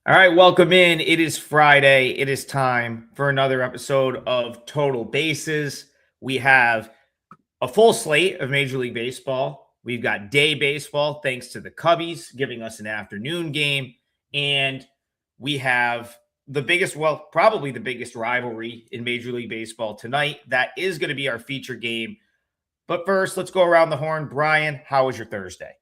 All right, welcome in. It is Friday. It is time for another episode of Total Bases. We have a full slate of Major League Baseball. We've got day baseball, thanks to the Cubbies giving us an afternoon game. And we have the biggest, well, probably the biggest rivalry in Major League Baseball tonight. That is going to be our feature game. But first, let's go around the horn. Brian, how was your Thursday?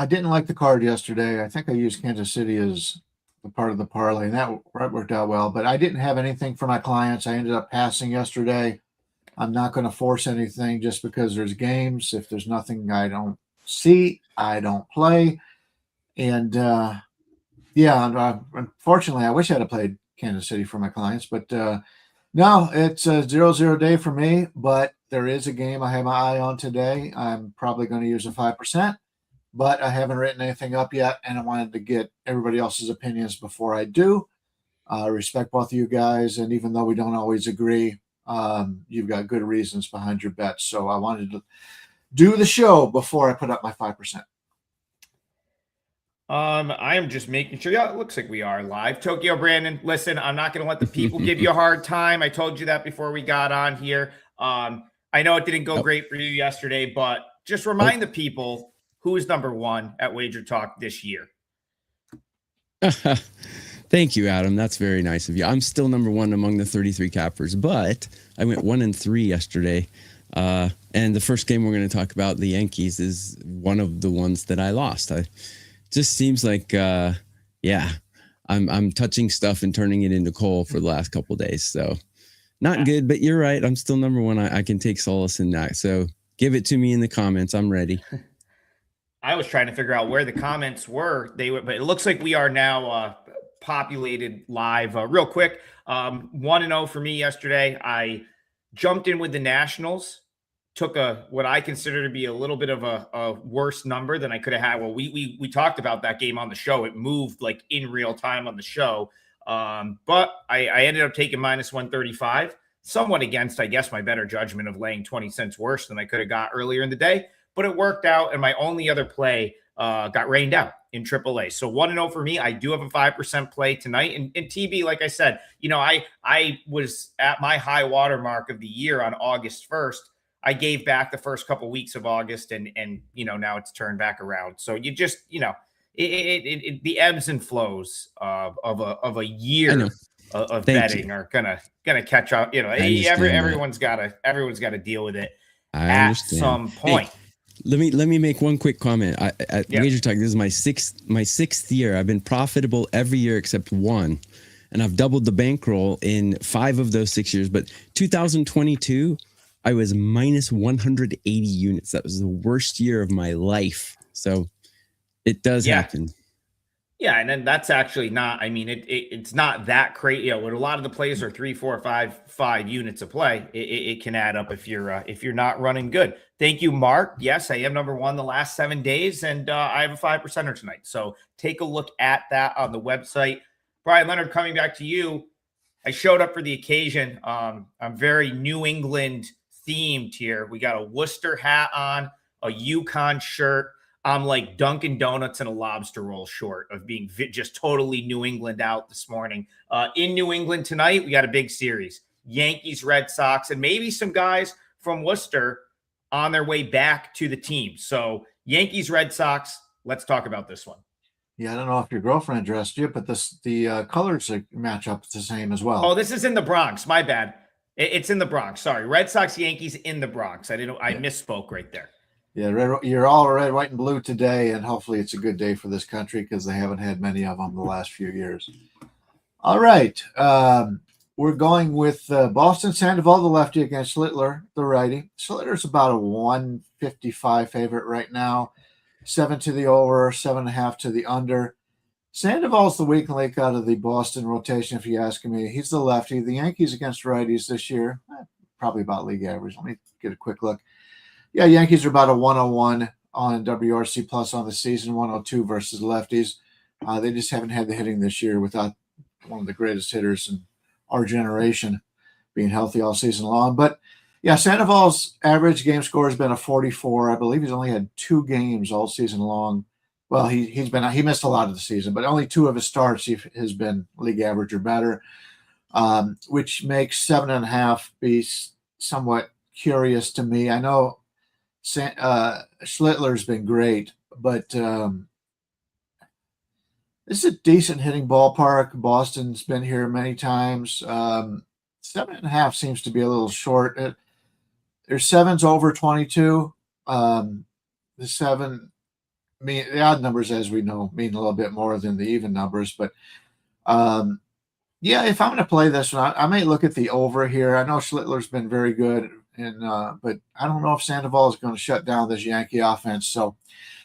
I didn't like the card yesterday. I think I used Kansas City as the part of the parlay, and that worked out well. But I didn't have anything for my clients. I ended up passing yesterday. I'm not going to force anything just because there's games. If there's nothing I don't see, I don't play. And unfortunately, I wish I had played Kansas City for my clients. But no, it's a 0-0 day for me. But there is a game I have my eye on today. I'm probably going to use a 5%. But I haven't written anything up yet, and I wanted to get everybody else's opinions before I do. Respect both of you guys, and even though we don't always agree, you've got good reasons behind your bets. So I wanted to do the show before I put up my 5%. I am just making sure. Yeah, it looks like we are live. Tokyo Brandon, listen, I'm not going to let the people give you a hard time. I told you that before we got on here. I know it didn't go great for you yesterday, but just remind the people who is number one at WagerTalk this year. Thank you, Adam. That's very nice of you. I'm still number one among the 33 cappers, but I went 1-3 yesterday. And the first game we're going to talk about, the Yankees, is one of the ones that I lost. Just seems like, I'm touching stuff and turning it into coal for the last couple of days. So not good, but you're right. I'm still number one. I can take solace in that. So give it to me in the comments. I'm ready. I was trying to figure out where the comments were. But it looks like we are now populated live. Real quick, 1-0 for me yesterday. I jumped in with the Nationals, took what I consider to be a little bit of a worse number than I could have had. Well, we talked about that game on the show. It moved like in real time on the show. But I ended up taking -135, somewhat against, I guess, my better judgment of laying 20 cents worse than I could have got earlier in the day. But it worked out, and my only other play got rained out in AAA. So 1-0 for me. I do have a 5% play tonight. And TB, like I said, I was at my high water mark of the year on August 1st. I gave back the first couple weeks of August, and now it's turned back around. So you just, the ebbs and flows of a year of betting are gonna catch up. Everyone's got to deal with it at some point. Hey, let me make one quick comment. At WagerTalk, this is my sixth year. I've been profitable every year except one, and I've doubled the bankroll in 5 of those 6 years. But 2022, I was -180 units. That was the worst year of my life. So it does happen. Yeah, and then that's actually not. I mean, it's not that crazy. When a lot of the plays are 3, 4, 5 units of play, it can add up if you're not running good. Thank you, Mark. Yes, I am number one the last 7 days, and I have a 5%er tonight. So take a look at that on the website. Bryan Leonard, coming back to you. I showed up for the occasion. I'm very New England themed here. We got a Worcester hat on, a Yukon shirt. I'm like Dunkin' Donuts and a lobster roll short of being just totally New England out this morning. In New England tonight, we got a big series. Yankees, Red Sox, and maybe some guys from Worcester on their way back to the team. So Yankees, Red Sox, let's talk about this one. Yeah, I don't know if your girlfriend dressed you, but the colors match up the same as well. Oh, this is in the Bronx. My bad. It's in the Bronx. Sorry. Red Sox, Yankees in the Bronx. I misspoke right there. Yeah, you're all red, white, and blue today, and hopefully it's a good day for this country because they haven't had many of them the last few years. All right. We're going with Boston Sandoval, the lefty, against Schlittler, the righty. Schlittler's about a 155 favorite right now. 7 to the over, 7.5 to the under. Sandoval's the weak link out of the Boston rotation, if you ask me. He's the lefty. The Yankees against righties this year, probably about league average. Let me get a quick look. Yeah, Yankees are about a 101 on WRC plus on the season, 102 versus lefties. They just haven't had the hitting this year without one of the greatest hitters in our generation being healthy all season long. But yeah, Sandoval's average game score has been a 44. I believe he's only had 2 games all season long Well, he missed a lot of the season, but only 2 of his starts has been league average or better, which makes 7.5 be somewhat curious to me. I know Schlittler's been great, but this is a decent hitting ballpark. Boston's been here many times. 7.5 seems to be a little short. There's 7s over 22. The 7 the odd numbers, as we know, mean a little bit more than the even numbers. But yeah, if I'm going to play this one, I may look at the over here. I know Schlittler's been very good, but I don't know if Sandoval is going to shut down this Yankee offense. So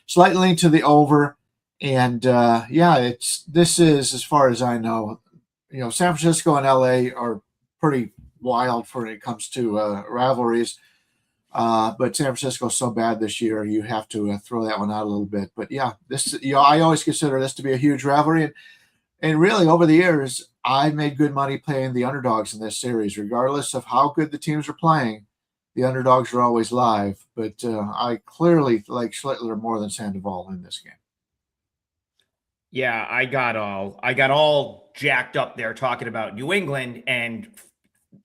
slightly lean to the over. And this is, as far as I know, San Francisco and LA are pretty wild when it comes to rivalries. But San Francisco is so bad this year, you have to throw that one out a little bit. But yeah, I always consider this to be a huge rivalry. And really, over the years, I made good money playing the underdogs in this series. Regardless of how good the teams are playing, the underdogs are always live. But I clearly like Schlittler more than Sandoval in this game. Yeah, I got all jacked up there talking about New England and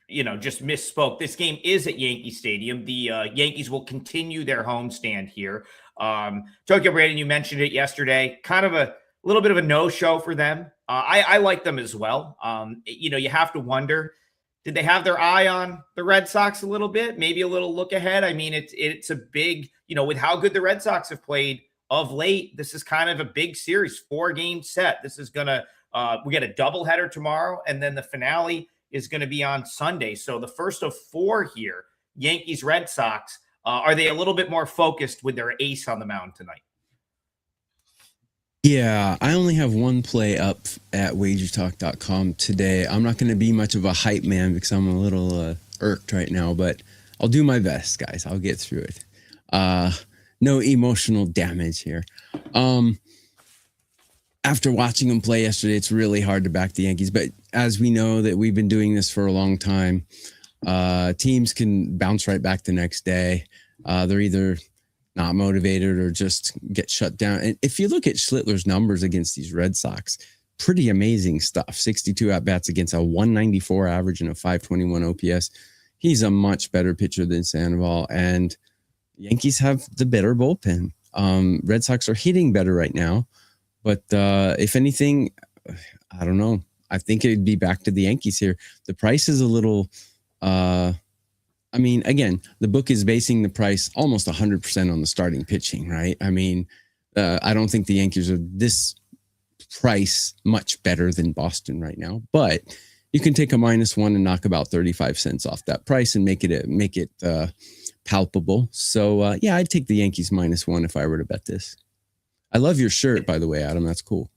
just misspoke. This game is at Yankee Stadium. The Yankees will continue their homestand here. Tokyo Brandon, you mentioned it yesterday. Kind of a little bit of a no-show for them. I like them as well. You have to wonder, did they have their eye on the Red Sox a little bit? Maybe a little look ahead. I mean, it's a big, with how good the Red Sox have played of late, this is kind of a big series, 4-game set. This is gonna we get a doubleheader tomorrow, and then the finale is going to be on Sunday. So the first of 4 here, Yankees, Red Sox. Are they a little bit more focused with their ace on the mound tonight? Yeah, I only have one play up at WagerTalk.com today. I'm not going to be much of a hype man because I'm a little irked right now, but I'll do my best, guys. I'll get through it. No emotional damage here. After watching them play yesterday, it's really hard to back the Yankees. But as we know that we've been doing this for a long time, teams can bounce right back the next day. They're either not motivated or just get shut down. And if you look at Schlittler's numbers against these Red Sox, pretty amazing stuff. 62 at-bats against a 194 average and a 521 OPS. He's a much better pitcher than Sandoval. And Yankees have the better bullpen. Red Sox are hitting better right now. But if anything, I don't know. I think it'd be back to the Yankees here. The price is a little, again, the book is basing the price almost 100% on the starting pitching, right? I don't think the Yankees are this price much better than Boston right now, but you can take a -1 and knock about 35 cents off that price and make it palpable. So I'd take the Yankees -1 if I were to bet this. I love your shirt, by the way, Adam. That's cool.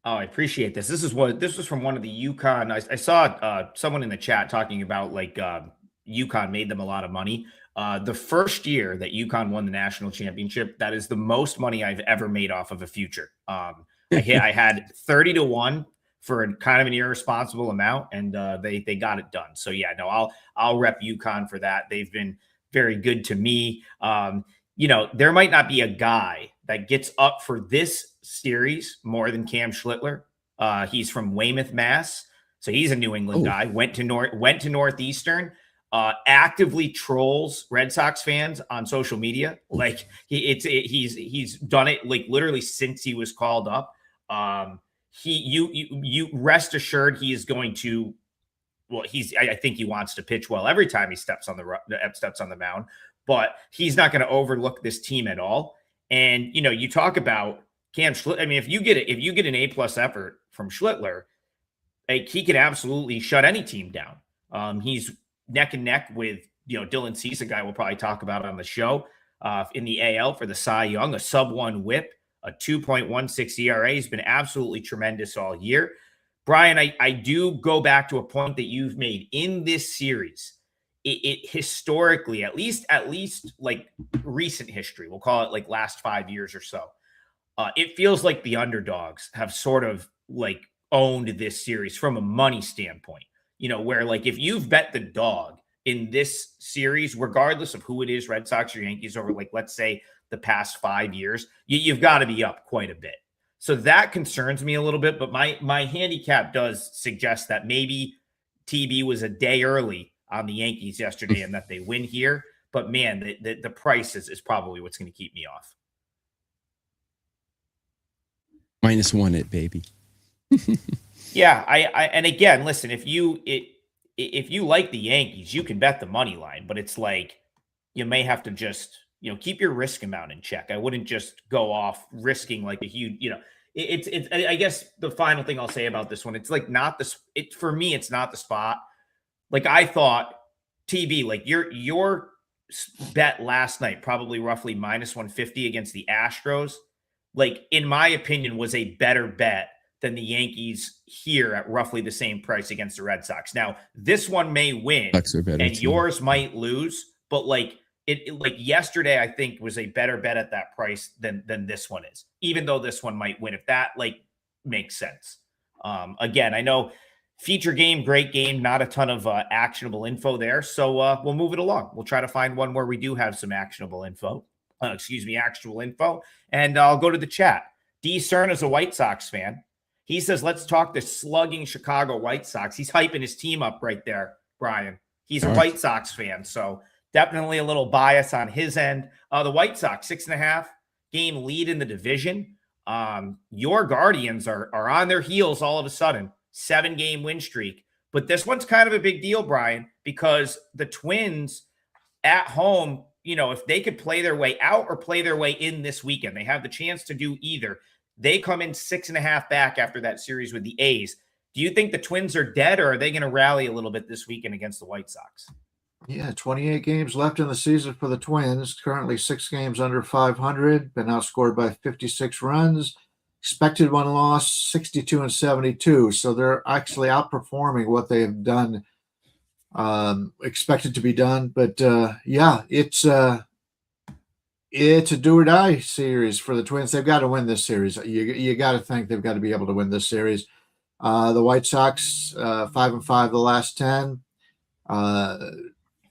Oh, I appreciate this. This was from one of the UConn. I saw someone in the chat talking about UConn made them a lot of money. The first year that UConn won the national championship, that is the most money I've ever made off of a future. I had 30-1 for kind of an irresponsible amount, and they got it done. So yeah, no, I'll rep UConn for that. They've been very good to me. There might not be a guy that gets up for this series more than Cam Schlittler. He's from Weymouth, Mass. So he's a New England guy, went to Northeastern, actively trolls Red Sox fans on social media. He's done it literally since he was called up. You rest assured he is going to, I think he wants to pitch well every time he steps on the mound, but he's not going to overlook this team at all. And, you talk about Cam Schlittler. If you get an A+ effort from Schlittler, he can absolutely shut any team down. He's neck and neck with, Dylan Cease, a guy we'll probably talk about on the show, in the AL for the Cy Young, a sub-1 whip, a 2.16 ERA. He's been absolutely tremendous all year. Brian, I do go back to a point that you've made in this series. It historically, at least recent history, we'll call it last 5 years or so, it feels like the underdogs have sort of owned this series from a money standpoint, where if you've bet the dog in this series, regardless of who it is, Red Sox or Yankees, over let's say the past 5 years, you've got to be up quite a bit. So that concerns me a little bit, but my handicap does suggest that maybe TB was a day early on the Yankees yesterday and that they win here. But man, the price is probably what's going to keep me off. -1 it, baby. Yeah, I and again, listen, if you like the Yankees, you can bet the money line, but it's like you may have to just, keep your risk amount in check. I wouldn't just go off risking like a huge, it's I guess the final thing I'll say about this one, it's like not this, for me, it's not the spot. Like I thought TB, like your bet last night, probably roughly -150 against the Astros, like in my opinion, was a better bet than the Yankees here at roughly the same price against the Red Sox. Now, this one may win and yours might lose, but like like yesterday, I think was a better bet at that price than this one is, even though this one might win. If that like makes sense. Again, I know feature game, great game, not a ton of actionable info there. So we'll move it along. We'll try to find one where we do have some actionable info. Actual info. And I'll go to the chat. D. Cern is a White Sox fan. He says, let's talk the slugging Chicago White Sox. He's hyping his team up right there, Brian. He's a White Sox fan, so definitely a little bias on his end. The White Sox, 6.5 game lead in the division. Your Guardians are on their heels all of a sudden, 7-game win streak. But this one's kind of a big deal, Brian, because the Twins at home, if they could play their way out or play their way in this weekend, they have the chance to do either. They come in 6.5 back after that series with the A's. Do you think the Twins are dead, or are they going to rally a little bit this weekend against the White Sox? Yeah, 28 games left in the season for the Twins. Currently 6 games under 500. Been outscored by 56 runs. Expected one loss, 62-72. So they're actually outperforming what they have done, expected to be done. But yeah, it's a do or die series for the Twins. They've got to win this series. You got to think they've got to be able to win this series. The White Sox, 5-5 the last 10.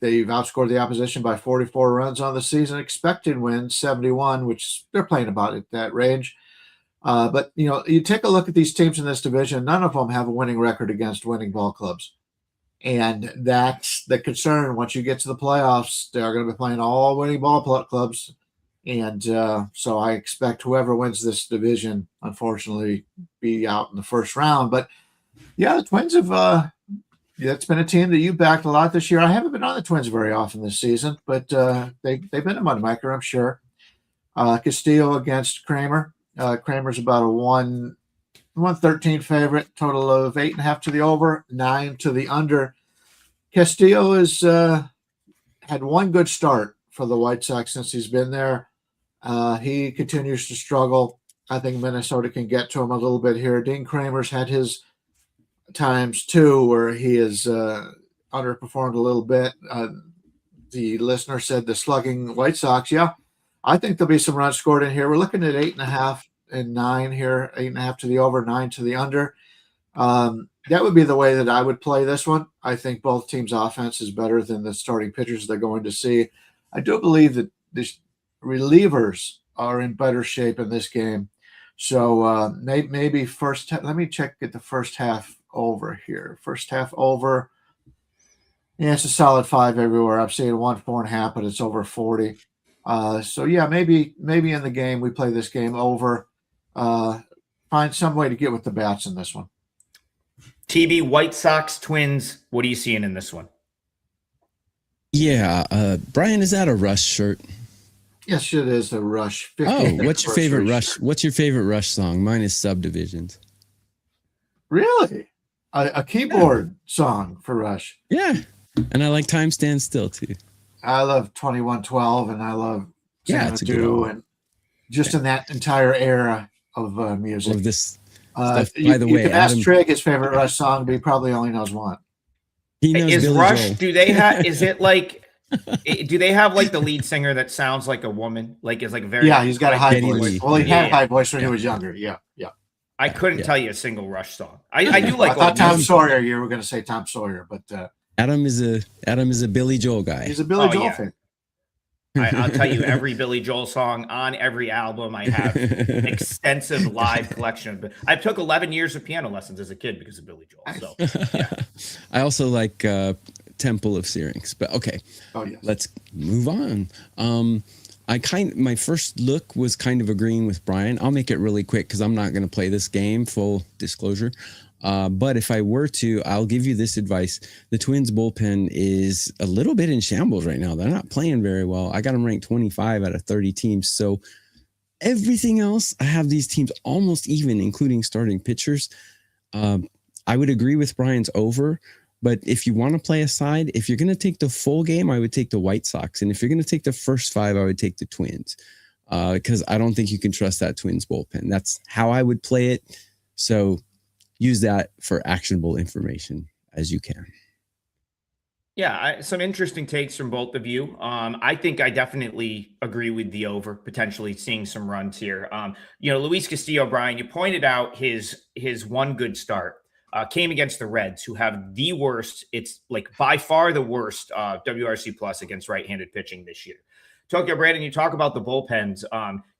They've outscored the opposition by 44 runs on the season. Expected win 71, which they're playing about at that range. But you take a look at these teams in this division. None of them have a winning record against winning ball clubs. And that's the concern. Once you get to the playoffs, they're going to be playing all winning ball clubs. And so I expect whoever wins this division, unfortunately, be out in the first round. But yeah, the Twins have it's been a team that you backed a lot this year. I haven't been on the Twins very often this season, but they've been a moneymaker, I'm sure. Castillo against Kramer. Kramer's about a 113 favorite, total of 8.5 to the over, 9 to the under. Castillo has had one good start for the White Sox since he's been there. He continues to struggle. I think Minnesota can get to him a little bit here. Dean Kramer's had his times too where he has underperformed a little bit. The listener said the slugging White Sox. Yeah, I think there'll be some runs scored in here. We're looking at 8.5 and 9 here, 8.5 to the over, 9 to the under. That would be the way that I would play this one. I think both teams' offense is better than the starting pitchers they're going to see. I do believe that the relievers are in better shape in this game. So maybe let me check at the first half over here. First half over. Yeah, it's a solid 5 everywhere. I'm seeing 4.5, but it's over 40. So yeah, maybe in the game we play this game over. Find some way to get with the bats in this one. TB, White Sox, Twins. What are you seeing in this one? Yeah, Brian, is that a Rush shirt? Yes, it is a Rush. What's your favorite Rush? What's your favorite Rush song? Mine is Subdivisions. Really? A keyboard song for Rush. Yeah, and I like Time Stands Still too. I love 2112, and I love Xanadu, and just in that entire era of music. Of this stuff. By the way, you can ask Trig his favorite Rush song, but he probably only knows one. He knows is Billy Rush? Joel. Do they have? Is it like? Do they have like the lead singer that sounds like a woman? Like is like very. Yeah, he's got a high voice. Lee. Well, he had a high voice when he was younger. Yeah. I couldn't tell you a single Rush song. I do like. I thought Tom Sawyer. You were going to say Tom Sawyer, but Adam is a Billy Joel guy. He's a Billy Joel fan. I'll tell you, every Billy Joel song on every album. I have extensive live collection. I took 11 years of piano lessons as a kid because of Billy Joel. So, yeah. I also like Temple of Syrinx, but okay. Oh, yes. Let's move on. My first look was kind of agreeing with Brian. I'll make it really quick because I'm not going to play this game, full disclosure. But if I were to, I'll give you this advice. The Twins bullpen is a little bit in shambles right now. They're not playing very well. I got them ranked 25 out of 30 teams. So everything else, I have these teams almost even, including starting pitchers. I would agree with Brian's over. But if you want to play a side, if you're going to take the full game, I would take the White Sox. And if you're going to take the first 5, I would take the Twins. Because I don't think you can trust that Twins bullpen. That's how I would play it. So use that for actionable information as you can. Yeah, some interesting takes from both of you. I think I definitely agree with the over, potentially seeing some runs here. Luis Castillo, Brian, you pointed out his one good start. Came against the Reds, who have the worst, it's like by far the worst WRC plus against right-handed pitching this year. Tokyo, Brandon, you talk about the bullpens.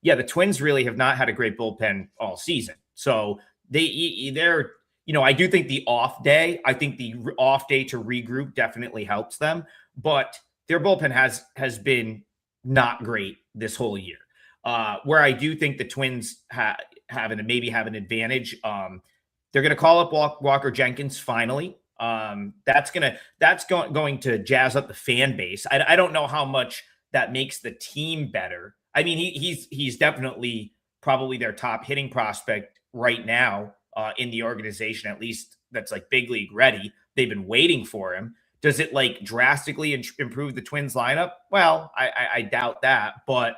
The Twins really have not had a great bullpen all season. So they're, I do think the off day to regroup definitely helps them, but their bullpen has been not great this whole year. Where I do think the Twins have an advantage. They're going to call up Walker Jenkins finally. That's going to jazz up the fan base. I don't know how much that makes the team better. I mean, he's definitely probably their top hitting prospect right now in the organization, at least that's like big league ready. They've been waiting for him. Does it like drastically improve the Twins lineup? Well, I doubt that, but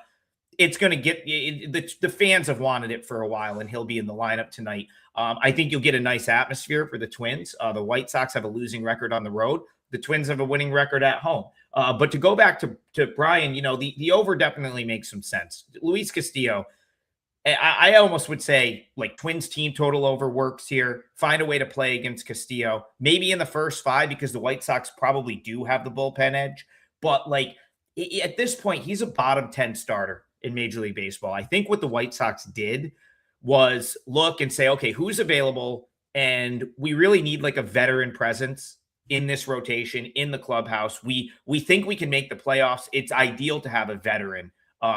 it's going to get the fans have wanted it for a while, and he'll be in the lineup tonight. I think you'll get a nice atmosphere for the Twins. The White Sox have a losing record on the road. The Twins have a winning record at home. But to go back to Brian, the over definitely makes some sense. Luis Castillo, I almost would say like Twins team total over works here. Find a way to play against Castillo, maybe in the first 5 because the White Sox probably do have the bullpen edge. But like at this point, he's a bottom 10 starter in Major League Baseball. I think what the White Sox did was look and say, okay, who's available? And we really need like a veteran presence in this rotation, in the clubhouse. We think we can make the playoffs. It's ideal to have a veteran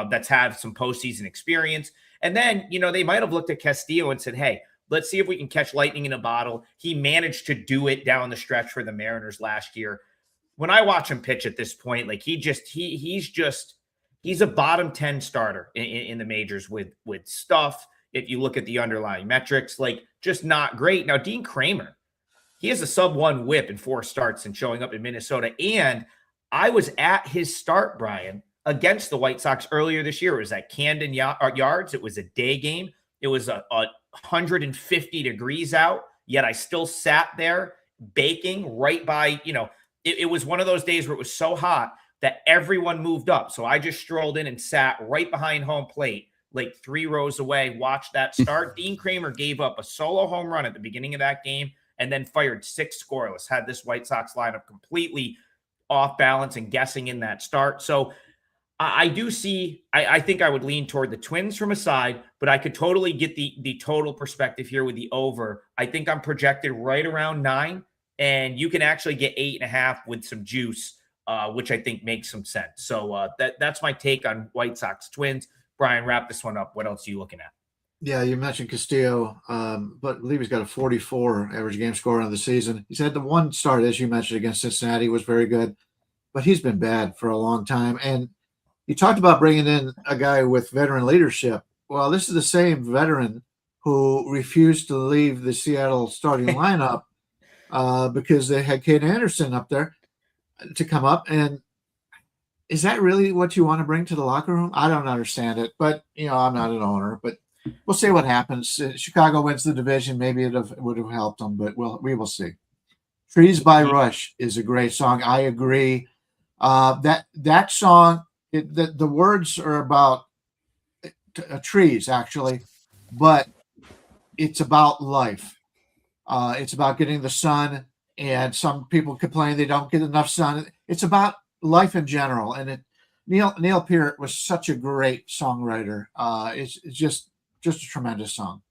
that's have some postseason experience. And then, they might have looked at Castillo and said, hey, let's see if we can catch lightning in a bottle. He managed to do it down the stretch for the Mariners last year. When I watch him pitch at this point, like he's a bottom 10 starter in the majors with stuff. If you look at the underlying metrics, like just not great. Now, Dean Kramer, he has a sub-1 whip in 4 starts and showing up in Minnesota. And I was at his start, Brian, against the White Sox earlier this year. It was at Camden Yards. It was a day game. It was 150 degrees out, yet I still sat there baking right by, it was one of those days where it was so hot that everyone moved up. So I just strolled in and sat right behind home plate, like 3 rows away, watched that start. Dean Kramer gave up a solo home run at the beginning of that game and then fired 6 scoreless, had this White Sox lineup completely off balance and guessing in that start. So I think I would lean toward the Twins from a side, but I could totally get the total perspective here with the over. I think I'm projected right around 9, and you can actually get 8.5 with some juice, which I think makes some sense. So that's my take on White Sox Twins. Brian, wrap this one up. What else are you looking at? Yeah, you mentioned Castillo, but I believe he's got a 44 average game score on the season. He's had the one start, as you mentioned, against Cincinnati was very good, but he's been bad for a long time. And you talked about bringing in a guy with veteran leadership. Well, this is the same veteran who refused to leave the Seattle starting lineup because they had Kate Anderson up there to come up. And is that really what you want to bring to the locker room? I don't understand it, but I'm not an owner, but we'll see what happens. Chicago wins the division. Maybe it would have helped them, but we will see. Trees by Rush is a great song. I agree. That song, the words are about trees, actually, but it's about life. It's about getting the sun, and some people complain they don't get enough sun. It's about life in general, and Neil Peart was such a great songwriter. It's just a tremendous song.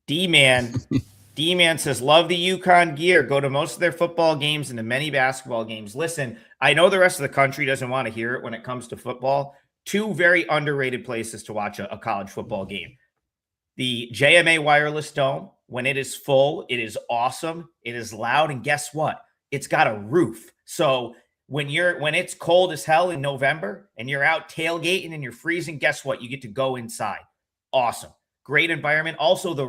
D-Man says, love the UConn gear. Go to most of their football games and the many basketball games. Listen, I know the rest of the country doesn't want to hear it when it comes to football. Two very underrated places to watch a college football game. The JMA Wireless Dome, when it is full, it is awesome. It is loud. And guess what? It's got a roof. So when it's cold as hell in November and you're out tailgating and you're freezing, guess what? You get to go inside. Awesome. Great environment. Also the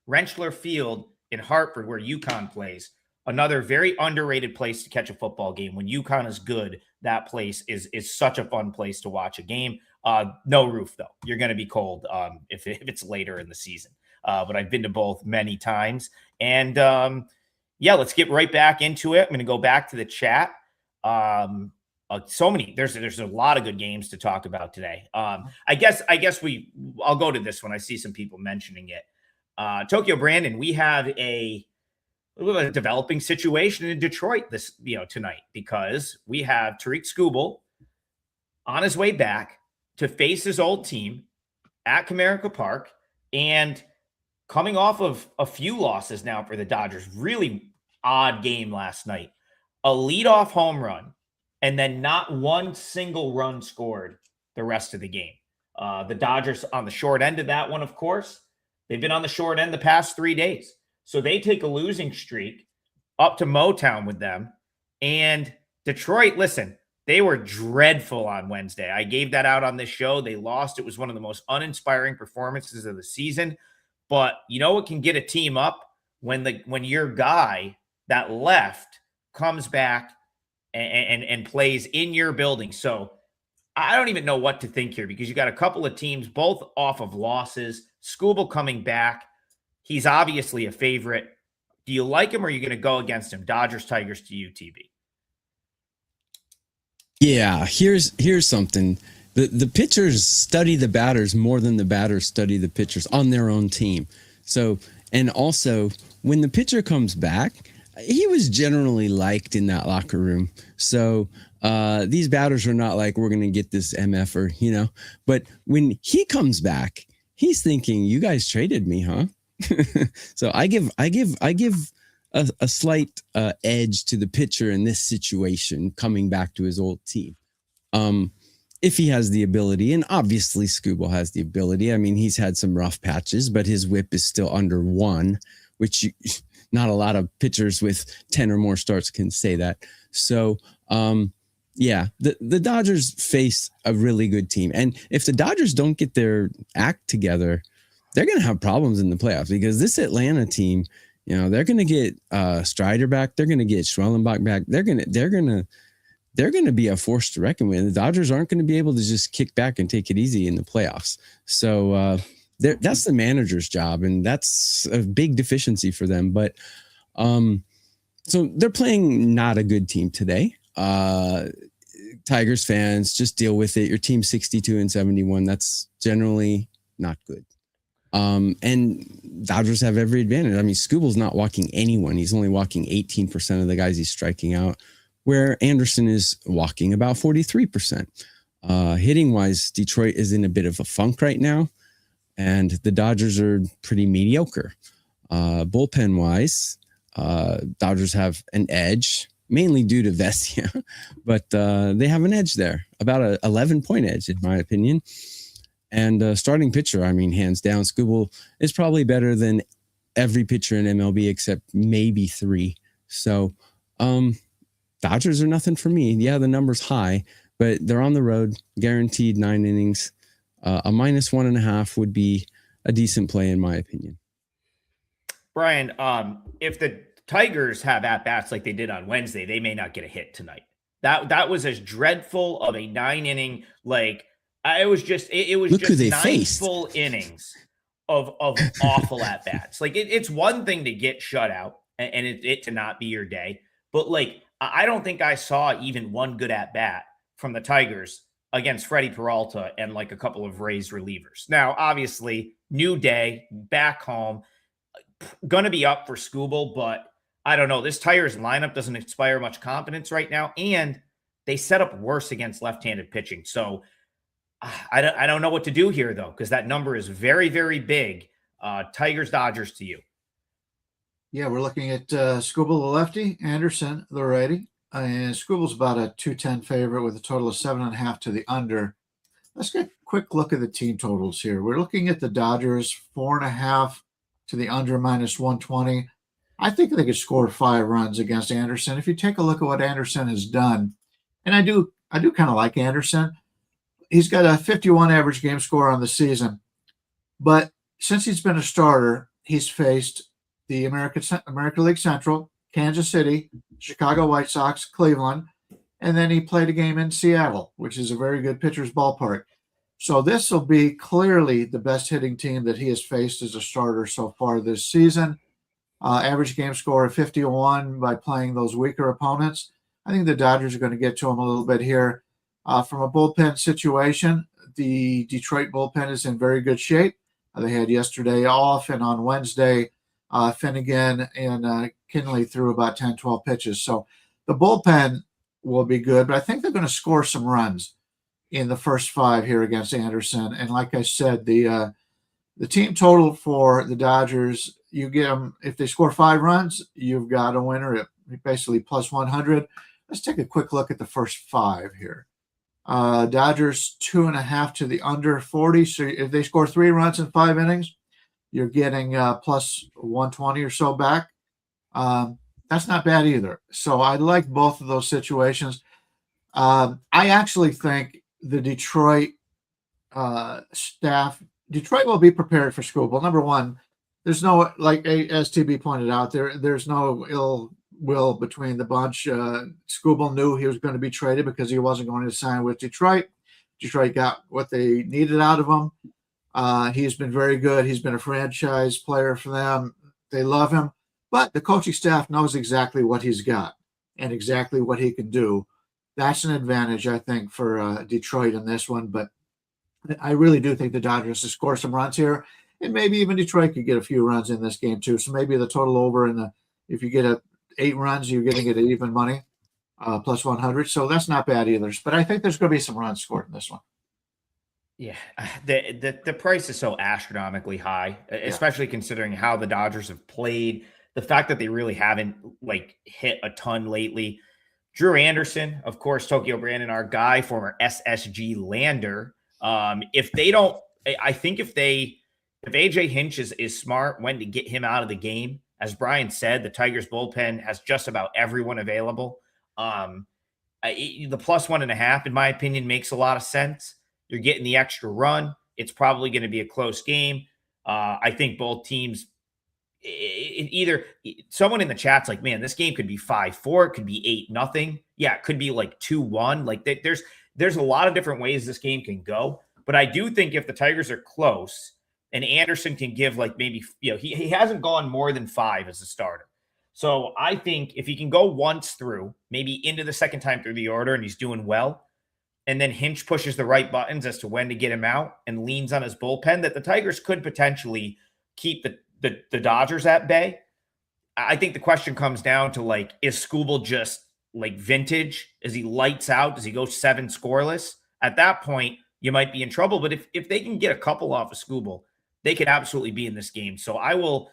Rentschler Field in Hartford, where UConn plays, another very underrated place to catch a football game. When UConn is good, that place is such a fun place to watch a game. No roof, though. You're going to be cold if it's later in the season. But I've been to both many times. And, let's get right back into it. I'm going to go back to the chat. There's a lot of good games to talk about today. I guess I'll go to this one. I see some people mentioning it. Tokyo Brandon, we have a little bit of a developing situation in Detroit tonight, because we have Tariq Skubal on his way back to face his old team at Comerica Park, and coming off of a few losses now for the Dodgers. Really odd game last night. A leadoff home run, and then not one single run scored the rest of the game. The Dodgers on the short end of that one, of course. They've been on the short end the past 3 days. So they take a losing streak up to Motown with them. And Detroit, listen, they were dreadful on Wednesday. I gave that out on this show. They lost. It was one of the most uninspiring performances of the season. But you know what can get a team up? When your guy that left comes back and plays in your building. So I don't even know what to think here, because you got a couple of teams both off of losses. Skubal coming back. He's obviously a favorite. Do you like him, or are you going to go against him? Dodgers, Tigers to UTB. Yeah, here's something. The pitchers study the batters more than the batters study the pitchers on their own team. So, and also when the pitcher comes back, he was generally liked in that locker room. So these batters are not like, we're going to get this MFer, but when he comes back, he's thinking, you guys traded me, huh? So I give a slight edge to the pitcher in this situation, coming back to his old team. If he has the ability, and obviously Skubal has the ability. I mean, he's had some rough patches, but his whip is still under 1, which not a lot of pitchers with 10 or more starts can say that. So, the Dodgers face a really good team. And if the Dodgers don't get their act together, they're going to have problems in the playoffs, because this Atlanta team, they're going to get Strider back. They're going to get Schwellenbach back. They're going to be a force to reckon with. The Dodgers aren't going to be able to just kick back and take it easy in the playoffs. So that's the manager's job, and that's a big deficiency for them. But so they're playing not a good team today. Tigers fans, just deal with it. Your team's 62-71. That's generally not good. And Dodgers have every advantage. I mean, Skubal's not walking anyone. He's only walking 18% of the guys he's striking out, where Anderson is walking about 43%. Hitting wise, Detroit is in a bit of a funk right now, and the Dodgers are pretty mediocre. Bullpen wise, Dodgers have an edge, mainly due to Vesia, but they have an edge there, about an 11-point edge, in my opinion. And starting pitcher, I mean, hands down, Skubal is probably better than every pitcher in MLB except maybe 3. So, Dodgers are nothing for me. Yeah, the number's high, but they're on the road, guaranteed 9 innings. A -1.5 would be a decent play, in my opinion. Brian, if the Tigers have at-bats like they did on Wednesday, they may not get a hit tonight. That was as dreadful of a 9-inning, it was just 9 full innings of awful at-bats. It's one thing to get shut out and it to not be your day, but I don't think I saw even one good at-bat from the Tigers against Freddie Peralta and a couple of Rays relievers. Now, obviously, new day, back home, going to be up for Skubal, but I don't know. This Tigers lineup doesn't inspire much confidence right now, and they set up worse against left-handed pitching. So I don't know what to do here, though, because that number is very, very big. Tigers, Dodgers to you. Yeah, we're looking at Skubal, the lefty, Anderson, the righty. And Skubal's about a 210 favorite with a total of 7.5 to the under. Let's get a quick look at the team totals here. We're looking at the Dodgers, 4.5 to the under, minus 120. I think they could score 5 runs against Anderson. If you take a look at what Anderson has done, and I do kind of like Anderson. He's got a 51 average game score on the season. But since he's been a starter, he's faced the American League Central, Kansas City, Chicago White Sox, Cleveland, and then he played a game in Seattle, which is a very good pitcher's ballpark. So this will be clearly the best hitting team that he has faced as a starter so far this season. Average game score of 51 by playing those weaker opponents. I think the Dodgers are going to get to him a little bit here. From a bullpen situation, the Detroit bullpen is in very good shape. They had yesterday off, and on Wednesday, Finnegan and Kinley threw about 10, 12 pitches. So the bullpen will be good, but I think they're going to score some runs in the first 5 here against Anderson. And like I said, the team total for the Dodgers, you get them, if they score 5 runs, you've got a winner at basically plus 100. Let's take a quick look at the first 5 here. Dodgers 2.5 to the under 40. So if they score 3 runs in 5 innings, you're getting plus 120 or so back. That's not bad either. So I like both of those situations. I actually think the Detroit staff, Detroit will be prepared for Skubal. Number one, there's no, like as TB pointed out, there's no ill will between the bunch. Skubal knew he was going to be traded because he wasn't going to sign with Detroit. Detroit got what they needed out of him. He's been very good. He's been a franchise player for them. They love him. But the coaching staff knows exactly what he's got and exactly what he can do. That's an advantage, I think, for Detroit in this one. But I really do think the Dodgers will score some runs here. And maybe even Detroit could get a few runs in this game, too. So maybe the total over, if you get 8 runs, you're getting it at even money, plus 100. So that's not bad either. But I think there's going to be some runs scored in this one. Yeah, the price is so astronomically high, especially considering how the Dodgers have played. The fact that they really haven't hit a ton lately. Drew Anderson, of course, Tokyo Brandon, our guy, former SSG Lander. If they don't, I think if AJ Hinch is smart when to get him out of the game, as Brian said, the Tigers bullpen has just about everyone available. The plus 1.5, in my opinion, makes a lot of sense. You're getting the extra run. It's probably going to be a close game. I think both teams, either someone in the chat's like, man, this game could be 5-4. It could be 8-0. Yeah, it could be like 2-1. There's a lot of different ways this game can go. But I do think if the Tigers are close and Anderson can give maybe, he hasn't gone more than 5 as a starter. So I think if he can go once through, maybe into the second time through the order and he's doing well, and then Hinch pushes the right buttons as to when to get him out and leans on his bullpen, that the Tigers could potentially keep the Dodgers at bay. I think the question comes down to is Skubal just vintage? Is he lights out? Does he go 7 scoreless? At that point, you might be in trouble. But if they can get a couple off of Skubal, they could absolutely be in this game. So I will,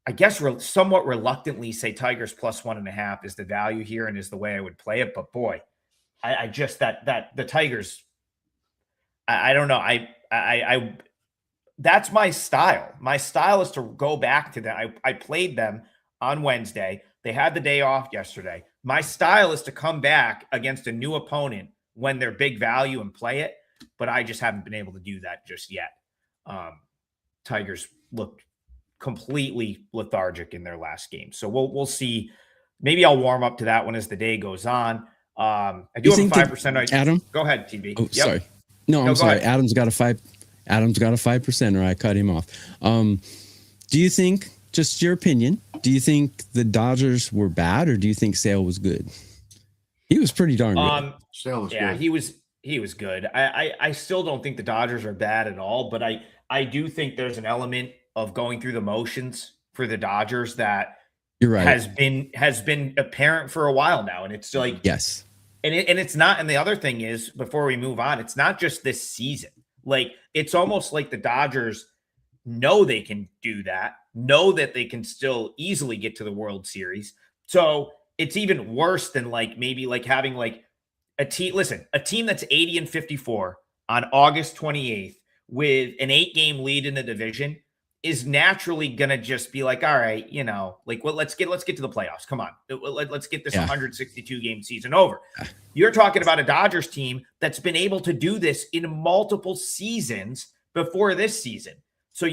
I guess, somewhat reluctantly say Tigers plus 1.5 is the value here and is the way I would play it. But boy, I just that the Tigers, I don't know. I that's my style. My style is to go back to them. I played them on Wednesday. They had the day off yesterday. My style is to come back against a new opponent when they're big value and play it, but I just haven't been able to do that just yet. Tigers looked completely lethargic in their last game. So we'll see. Maybe I'll warm up to that one as the day goes on. I do have a 5%. Adam? Go ahead, TB. Oh, yep. Sorry. No, I'm sorry. Adam's got a 5%, or I cut him off. Do you think, just your opinion, do you think the Dodgers were bad, or do you think Sale was good? He was pretty darn good. Sale was good. He was good. I still don't think the Dodgers are bad at all, but I do think there's an element of going through the motions for the Dodgers that you're right. has been apparent for a while now. And it's yes. And it's not, and the other thing is, before we move on, it's not just this season. Like, it's almost like the Dodgers know they can do that, know that they can still easily get to the World Series. So it's even worse than like maybe like having like a team. Listen, a team that's 80-54 on August 28th with an 8-game lead in the division is naturally gonna just be like, all right, like, well, let's get to the playoffs. Come on, let's get this 162 game season over. You're talking about a Dodgers team that's been able to do this in multiple seasons before this season. So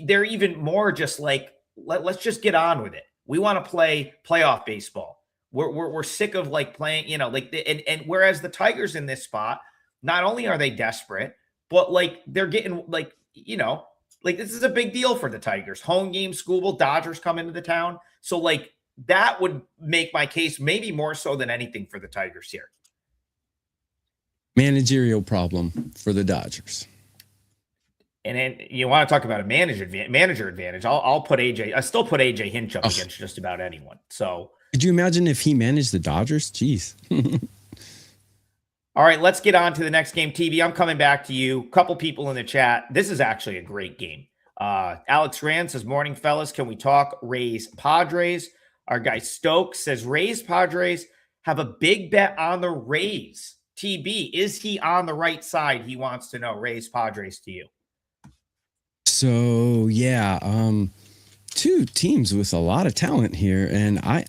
they're even more just like, let's just get on with it. We want to play playoff baseball. We're sick of like playing, like and whereas the Tigers in this spot, not only are they desperate, but like they're getting like, like this is a big deal for the Tigers. Home game, school, Dodgers come into the town. So like that would make my case maybe more so than anything for the Tigers here. Managerial problem for the Dodgers. And then you want to talk about a manager advantage. I'll put AJ. I still put AJ Hinch up against just about anyone. So could you imagine if he managed the Dodgers? Jeez. All right, let's get on to the next game. TV, I'm coming back to you. Couple people in the chat. This is actually a great game. Alex Rand says, morning, fellas. Can we talk Rays Padres? Our guy Stokes says, Rays Padres have a big bet on the Rays. TB, is he on the right side? He wants to know. Rays Padres to you. So, yeah, two teams with a lot of talent here. And I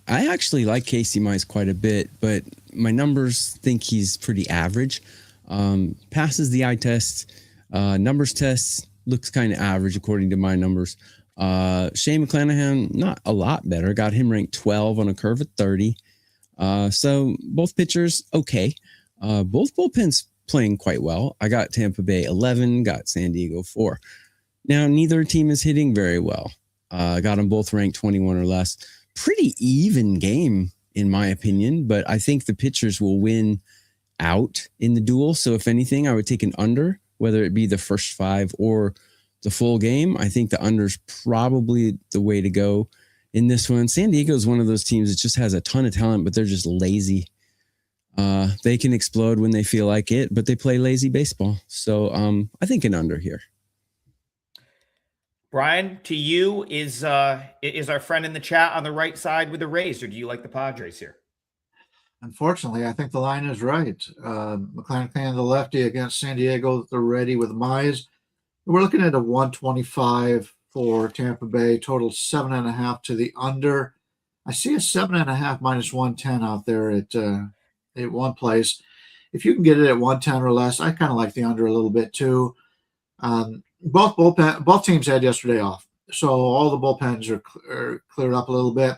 actually like Casey Mize quite a bit, but my numbers think he's pretty average. Passes the eye test, numbers test looks kind of average according to my numbers. Shane McClanahan, not a lot better. Got him ranked 12 on a curve of 30. So both pitchers, okay. Both bullpens playing quite well. I got Tampa Bay 11, got San Diego 4. Now, neither team is hitting very well. Got them both ranked 21 or less. Pretty even game, in my opinion, but I think the pitchers will win out in the duel. So if anything, I would take an under, whether it be the first 5 or the full game. I think the under's probably the way to go in this one. San Diego is one of those teams that just has a ton of talent, but they're just lazy. They can explode when they feel like it, but they play lazy baseball. So I think an under here. Brian, to you, is our friend in the chat on the right side with the Rays, or do you like the Padres here? Unfortunately, I think the line is right. McClanahan, the lefty, against San Diego, the ready with Mize. We're looking at a 125 for Tampa Bay, total 7.5 to the under. I see a 7.5 minus 110 out there at one place. If you can get it at 110 or less, I kind of like the under a little bit too. Both teams had yesterday off, so all the bullpens are cleared up a little bit.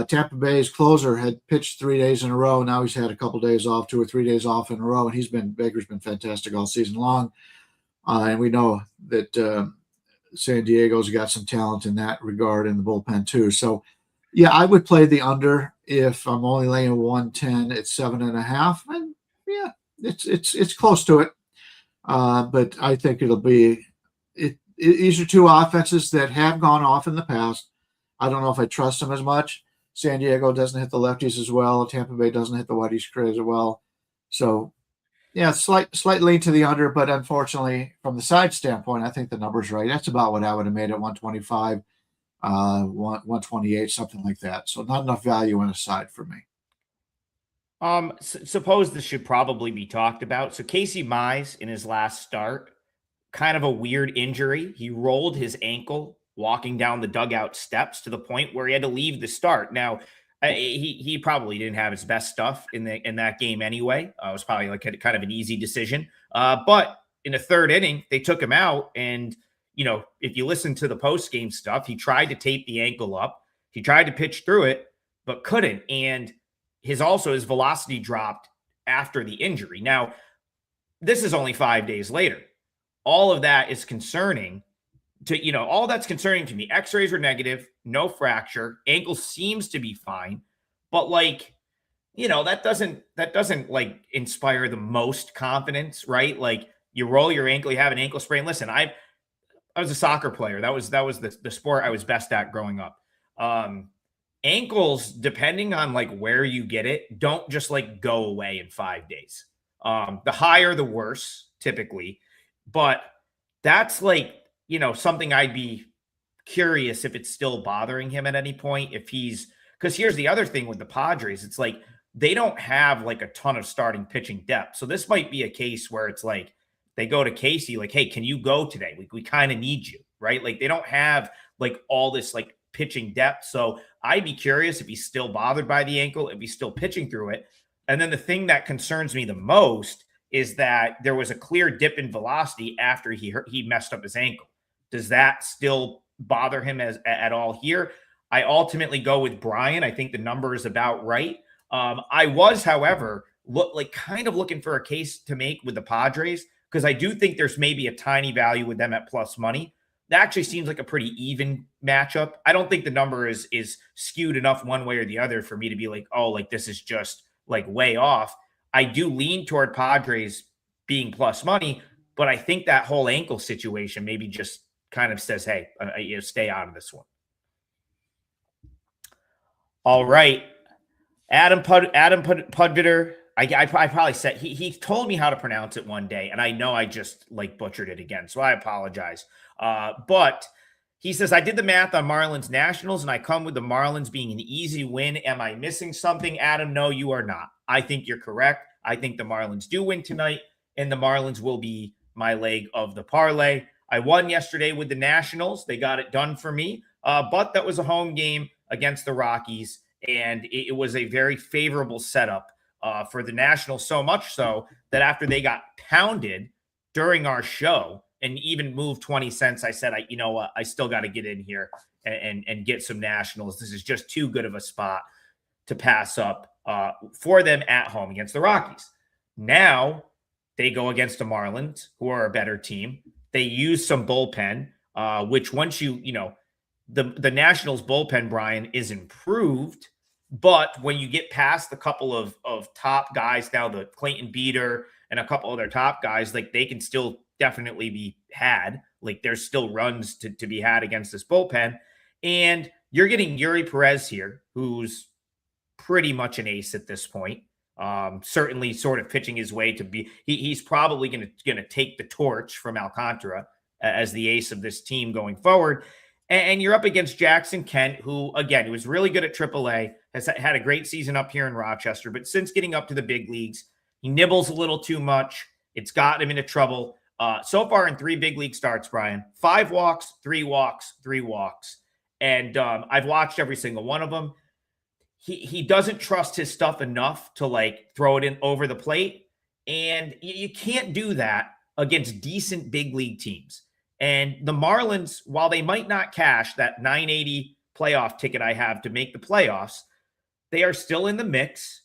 Tampa Bay's closer had pitched 3 days in a row. Now he's had a couple days off, 2 or 3 days off in a row, and Baker's been fantastic all season long. And we know that San Diego's got some talent in that regard in the bullpen too. So, yeah, I would play the under if I'm only laying 110 at 7.5. And yeah, it's close to it. But I think it'll be. These are two offenses that have gone off in the past. I don't know if I trust them as much. San Diego doesn't hit the lefties as well. Tampa Bay doesn't hit the righties as well. So, yeah, slight lean to the under, but unfortunately, from the side standpoint, I think the number's right. That's about what I would have made at 125, 128, something like that. So not enough value on the side for me. Suppose this should probably be talked about. So Casey Mize in his last start, kind of a weird injury. He rolled his ankle walking down the dugout steps to the point where he had to leave the start. Now, he probably didn't have his best stuff in that game anyway. It was probably like kind of an easy decision. But in the third inning, they took him out. And, if you listen to the post-game stuff, he tried to tape the ankle up. He tried to pitch through it, but couldn't. And his velocity dropped after the injury. Now, this is only 5 days later. All of that is concerning all that's concerning to me. X-rays were negative, no fracture, ankle seems to be fine, but that doesn't like inspire the most confidence, right? Like you roll your ankle, you have an ankle sprain. Listen, I was a soccer player. That was the sport I was best at growing up. ankles, depending on like where you get it, don't just like go away in 5 days. The higher, the worse, typically. But that's like, something I'd be curious if it's still bothering him at any point. Because here's the other thing with the Padres, it's like they don't have like a ton of starting pitching depth. So this might be a case where it's like they go to Casey, like, hey, can you go today? We kind of need you, right? Like they don't have like all this like pitching depth. So I'd be curious if he's still bothered by the ankle, if he's still pitching through it. And then the thing that concerns me the most is that there was a clear dip in velocity after he messed up his ankle. Does that still bother him at all here? I ultimately go with Bryan. I think the number is about right. I was, however, kind of looking for a case to make with the Padres because I do think there's maybe a tiny value with them at plus money. That actually seems like a pretty even matchup. I don't think the number is skewed enough one way or the other for me to be like, oh, like this is just like way off. I do lean toward Padres being plus money, but I think that whole ankle situation maybe just kind of says, hey, stay out of this one. All right. Adam Pudvitter. I probably said he told me how to pronounce it one day, and I know I just like butchered it again, so I apologize. But he says, I did the math on Marlins Nationals, and I come with the Marlins being an easy win. Am I missing something, Adam? No, you are not. I think you're correct. I think the Marlins do win tonight, and the Marlins will be my leg of the parlay. I won yesterday with the Nationals. They got it done for me, but that was a home game against the Rockies, and it was a very favorable setup for the Nationals, so much so that after they got pounded during our show and even moved 20 cents, I said, you know what, I still got to get in here and get some Nationals. This is just too good of a spot to pass up for them at home against the Rockies. Now they go against the Marlins, who are a better team. They use some bullpen, which once the Nationals bullpen, Brian, is improved. But when you get past the couple of top guys now, the Clayton Beater and a couple other top guys, like they can still definitely be had. Like there's still runs to be had against this bullpen. And you're getting Yuri Perez here, who's pretty much an ace at this point. Certainly sort of pitching his way to be, he's probably going to take the torch from Alcantara as the ace of this team going forward. And you're up against Jackson Kent, who, again, he was really good at AAA, has had a great season up here in Rochester, but since getting up to the big leagues, he nibbles a little too much. It's gotten him into trouble. So far in 3 big league starts, Brian, 5 walks, 3 walks, 3 walks. And I've watched every single one of them. He doesn't trust his stuff enough to like throw it in over the plate. And you can't do that against decent big league teams. And the Marlins, while they might not cash that 980 playoff ticket I have to make the playoffs, they are still in the mix.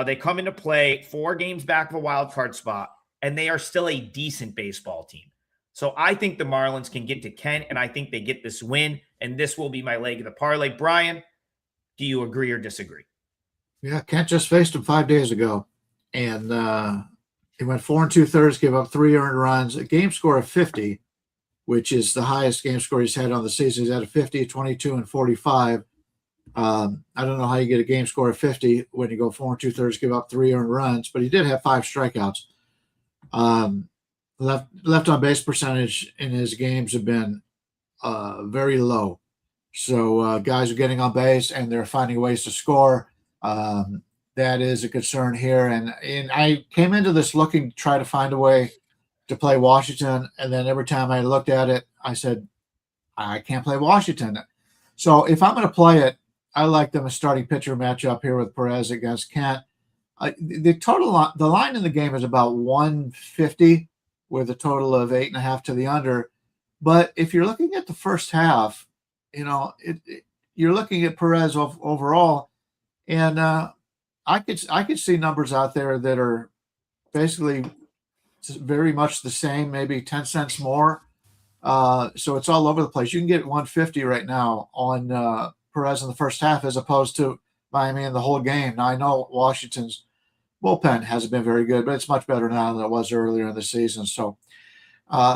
They come into play 4 games back of a wild card spot, and they are still a decent baseball team. So I think the Marlins can get to Kent, and I think they get this win, and this will be my leg of the parlay. Brian, do you agree or disagree? Yeah, Kent just faced him 5 days ago, and he went 4 2/3, gave up 3 earned runs, a game score of 50, which is the highest game score he's had on the season. He's had a 50, 22, and 45. I don't know how you get a game score of 50 when you go 4 2/3, give up 3 earned runs, but he did have 5 strikeouts. Left on base percentage in his games have been very low. So guys are getting on base and they're finding ways to score. That is a concern here. And I came into this looking to try to find a way to play Washington, and then every time I looked at it, I said, I can't play Washington. So if I'm going to play it, I like them a starting pitcher matchup here with Perez against Kent. The line in the game is about 150 with a total of 8.5 to the under. But if you're looking at the first half, you're looking at Perez overall, and I could see numbers out there that are basically very much the same, maybe 10 cents more. So it's all over the place. You can get 150 right now on Perez in the first half as opposed to Miami in the whole game. Now, I know Washington's bullpen hasn't been very good, but it's much better now than it was earlier in the season. So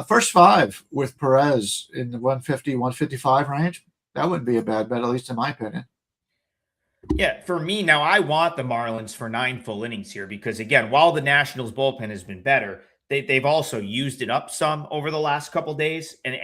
first 5 with Perez in the 150, 155 range, that wouldn't be a bad bet, at least in my opinion. Yeah, for me now, I want the Marlins for 9 full innings here because again, while the Nationals bullpen has been better, they've also used it up some over the last couple days, and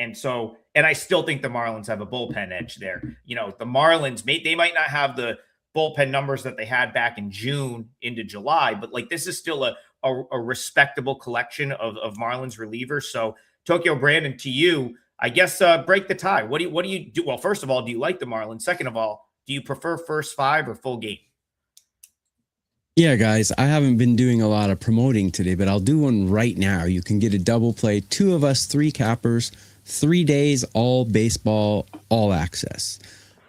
I still think the Marlins have a bullpen edge there. You know, the Marlins they might not have the bullpen numbers that they had back in June into July, but like this is still a respectable collection of Marlins relievers. So Tokyo Brandon, to you, I guess break the tie. What do you do? Well, first of all, do you like the Marlins? Second of all, do you prefer first 5 or full game? Yeah, guys, I haven't been doing a lot of promoting today, but I'll do one right now. You can get a double play, 2 of us, 3 cappers, 3 days, all baseball, all access.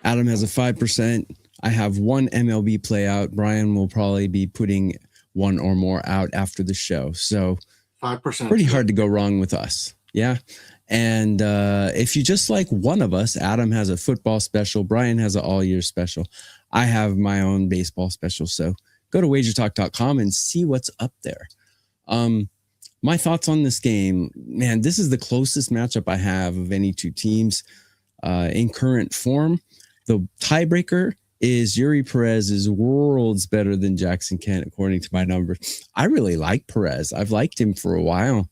Adam has a 5%. I have 1 MLB play out. Brian will probably be putting 1 or more out after the show. So 5%. Pretty hard to go wrong with us. Yeah. And if you just like one of us, Adam has a football special. Brian has an all year special. I have my own baseball special. So go to wagertalk.com and see what's up there. My thoughts on this game, man, this is the closest matchup I have of any 2 teams in current form. The tiebreaker is Yuri Perez is worlds better than Jackson Kent, according to my numbers. I really like Perez. I've liked him for a while.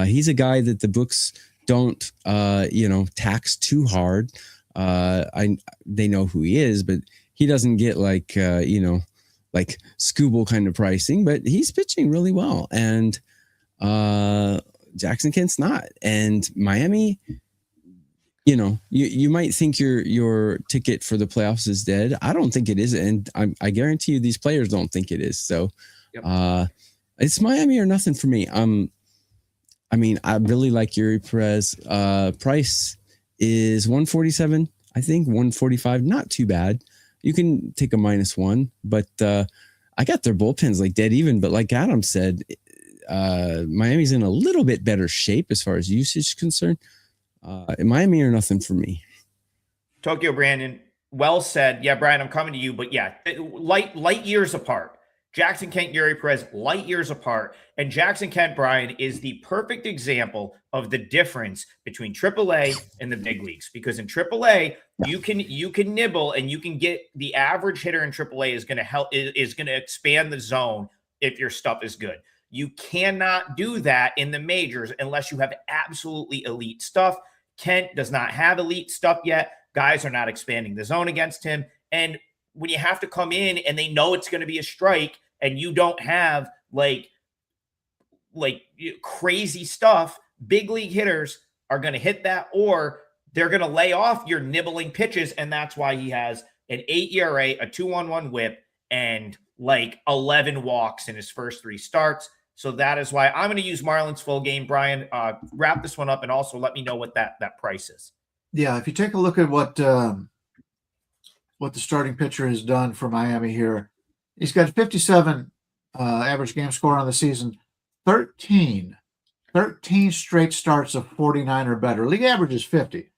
He's a guy that the books don't, tax too hard. They know who he is, but he doesn't get like Scooble kind of pricing, but he's pitching really well. And Jackson Kent's not. And Miami, you might think your ticket for the playoffs is dead. I don't think it is. And I guarantee you these players don't think it is. So it's Miami or nothing for me. I really like Yuri Perez. Price is 147, I think 145. Not too bad. You can take a -1, but I got their bullpens like dead even. But like Adam said, Miami's in a little bit better shape as far as usage is concerned. Miami or nothing for me. Tokyo Brandon, well said. Yeah, Brian, I'm coming to you, but yeah, light years apart. Jackson Kent, Yuri Perez, light years apart. And Jackson Kent, Brian, is the perfect example of the difference between AAA and the big leagues. Because in AAA, you can nibble and you can get the average hitter in AAA is going to expand the zone if your stuff is good. You cannot do that in the majors unless you have absolutely elite stuff. Kent does not have elite stuff yet. Guys are not expanding the zone against him. And when you have to come in and they know it's going to be a strike and you don't have like crazy stuff, big league hitters are going to hit that, or they're going to lay off your nibbling pitches. And that's why he has an 8 ERA, a 2.11 whip, and like 11 walks in his first 3 starts. So that is why I'm going to use Marlins full game. Brian, wrap this one up and also let me know what that price is. Yeah, if you take a look at what the starting pitcher has done for Miami here, he's got 57 average game score on the season, 13 straight starts of 49 or better. League average is 50.